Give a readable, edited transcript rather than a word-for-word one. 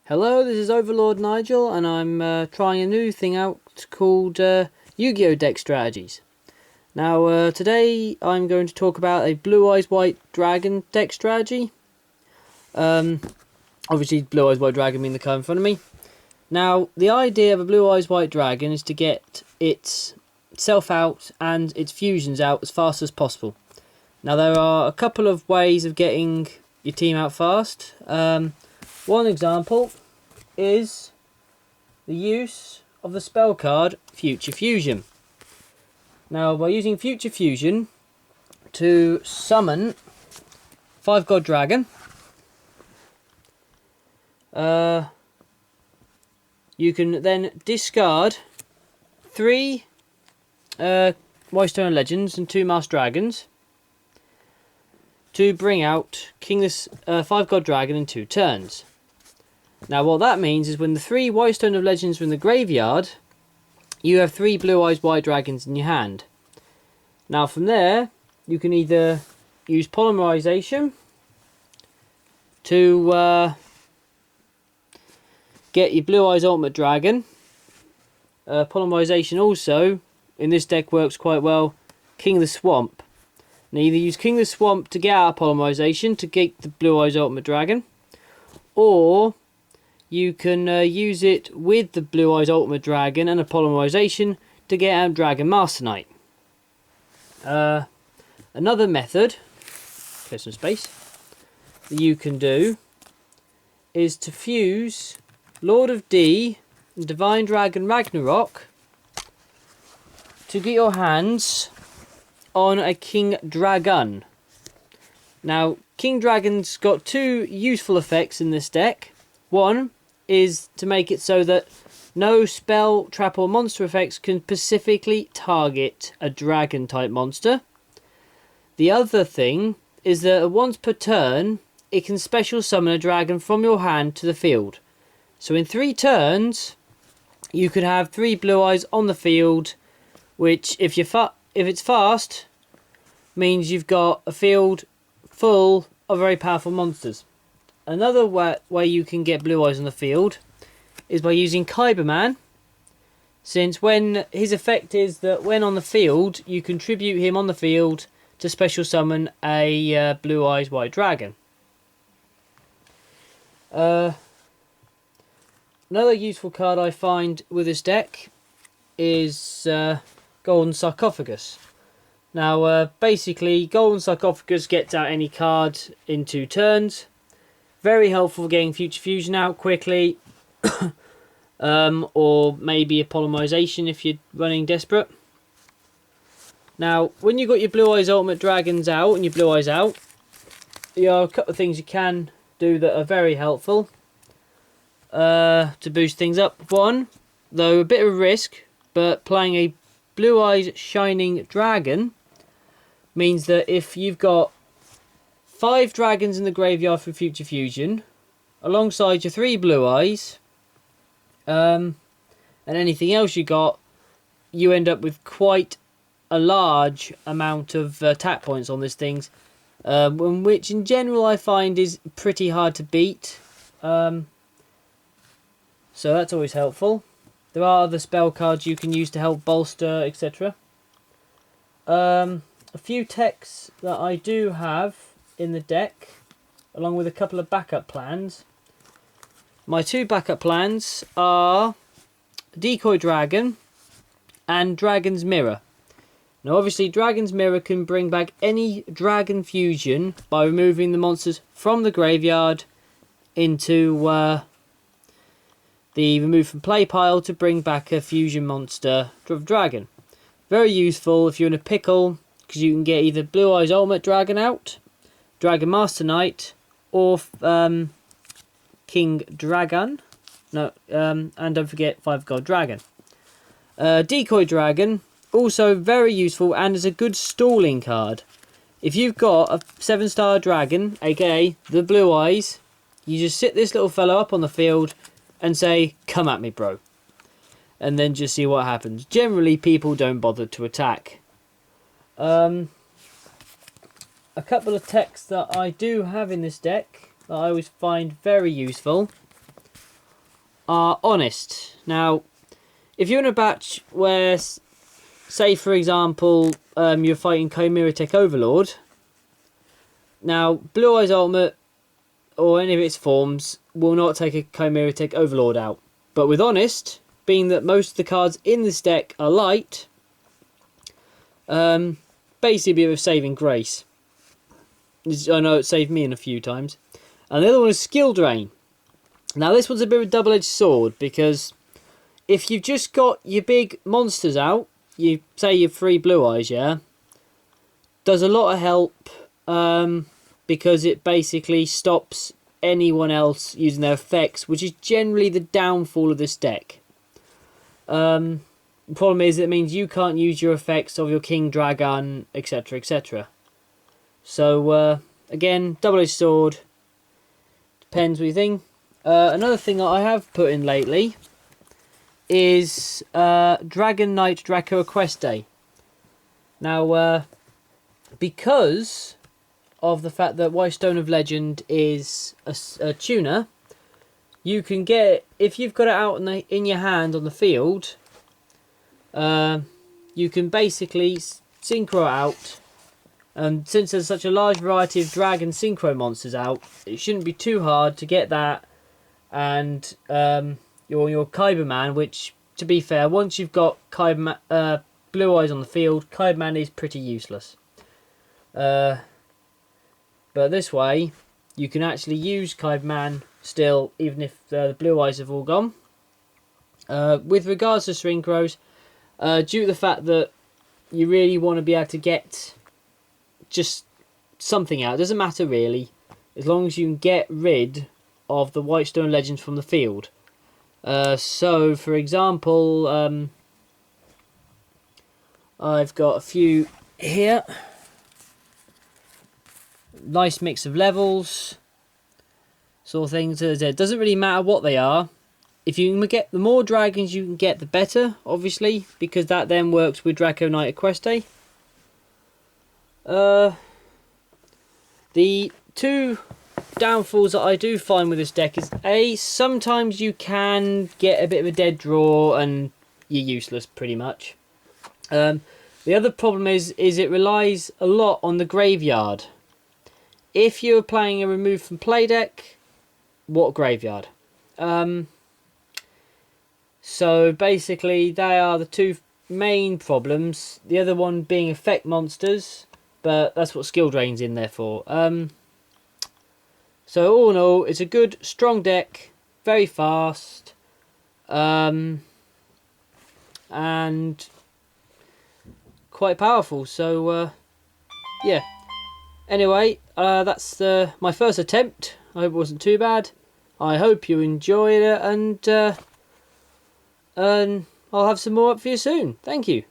Hello, this is Overlord Nigel, and I'm trying a new thing out called Yu-Gi-Oh! Deck Strategies. Now, today I'm going to talk about a Blue Eyes White Dragon deck strategy. Obviously, Blue Eyes White Dragon being the card in front of me. Now, the idea of a Blue Eyes White Dragon is to get itself out and its fusions out as fast as possible. Now, there are a couple of ways of getting your team out fast. One example is the use of the spell card Future Fusion. Now, by using Future Fusion to summon 5-God Dragon, you can then discard 3 Whitestone Legends and 2 Masked Dragons to bring out 5-God Dragon in 2 turns. Now, what that means is when the 3 Whitestone of Legends are in the graveyard, you have 3 Blue Eyes White Dragons in your hand. Now, from there, you can either use Polymerization to get your Blue Eyes Ultimate Dragon. Polymerization also, in this deck, works quite well. King of the Swamp. Now, either use King of the Swamp to get out of Polymerization to get the Blue Eyes Ultimate Dragon, or you can use it with the Blue Eyes Ultimate Dragon and a Polymerization to get out Dragon Master Knight. Another method, clear some space, that you can do is to fuse Lord of D and Divine Dragon Ragnarok to get your hands on a King Dragon. Now, King Dragon's got 2 useful effects in this deck. One is to make it so that no spell, trap or monster effects can specifically target a dragon type monster. The other thing is that once per turn, it can special summon a dragon from your hand to the field. So in 3 turns, you could have 3 Blue Eyes on the field, which if it's fast, means you've got a field full of very powerful monsters. Another way you can get Blue Eyes on the field is by using Kyberman, since when his effect is that when on the field, you contribute him on the field to special summon a Blue Eyes White Dragon. Another useful card I find with this deck is Golden Sarcophagus. Now, basically, Golden Sarcophagus gets out any card in 2 turns. Very helpful for getting Future Fusion out quickly. Or maybe a Polymerization if you're running desperate. Now, when you've got your Blue Eyes Ultimate Dragons out and your Blue Eyes out, there are a couple of things you can do that are very helpful to boost things up. One, though a bit of a risk, but playing a Blue Eyes Shining Dragon means that if you've got 5 dragons in the graveyard for Future Fusion, alongside your 3 Blue Eyes, and anything else you got, you end up with quite a large amount of attack points on these things, which in general I find is pretty hard to beat. So that's always helpful. There are other spell cards you can use to help bolster, etc. A few techs that I do have in the deck, along with a couple of backup plans. My 2 backup plans are Decoy Dragon and Dragon's Mirror. Now, obviously, Dragon's Mirror can bring back any Dragon Fusion by removing the monsters from the graveyard into the remove from play pile to bring back a fusion monster dragon. Very useful if you're in a pickle, because you can get either Blue Eyes Ultimate Dragon out, Dragon Master Knight, or King Dragon. No, and don't forget 5-God Dragon. Decoy Dragon, also very useful and is a good stalling card. If you've got a 7-star dragon, aka the Blue Eyes, you just sit this little fellow up on the field and say, "Come at me, bro." And then just see what happens. Generally, people don't bother to attack. A couple of techs that I do have in this deck that I always find very useful are honest. Now, if you're in a batch where, say for example, you're fighting Chimera Tech Overlord. Now, Blue Eyes Ultimate or any of its forms will not take a Chimera Tech Overlord out. But with Honest, being that most of the cards in this deck are light, basically a bit of a saving grace. I know it saved me in a few times. And the other one is Skill Drain. Now this one's a bit of a double-edged sword, because if you've just got your big monsters out, you say your 3 Blue Eyes, yeah, does a lot of help, because it basically stops anyone else using their effects, which is generally the downfall of this deck. The problem is it means you can't use your effects of your King Dragon, etc, etc. So again, double-edged sword, depends what you think. Another thing that I have put in lately is Dragon Knight Draco Equeste. Now, because of the fact that Whitestone of Legend is a tuner, you can get it, if you've got it out in your hand on the field, you can basically synchro it out. And since there's such a large variety of dragon synchro monsters out, it shouldn't be too hard to get that and your Kyberman, which, to be fair, once you've got Kyberman, Blue Eyes on the field, Kyberman is pretty useless. But this way, you can actually use Kyberman still, even if the Blue Eyes have all gone. With regards to synchros, due to the fact that you really want to be able to get just something out, it doesn't matter really, as long as you can get rid of the Whitestone Legends from the field. So, for example, I've got a few here. Nice mix of levels, sort of things. It doesn't really matter what they are. If you can get the more dragons you can get, the better, obviously, because that then works with Draco Knight Equeste. The two downfalls that I do find with this deck is A, sometimes you can get a bit of a dead draw and you're useless pretty much. The other problem is it relies a lot on the graveyard. If you're playing a remove from play deck, what graveyard? So basically they are the two main problems. The other one being effect monsters, but that's what Skill Drain's in there for. So all in all, it's a good, strong deck, very fast, and quite powerful. So yeah. Anyway, that's my first attempt. I hope it wasn't too bad. I hope you enjoyed it, and I'll have some more up for you soon. Thank you.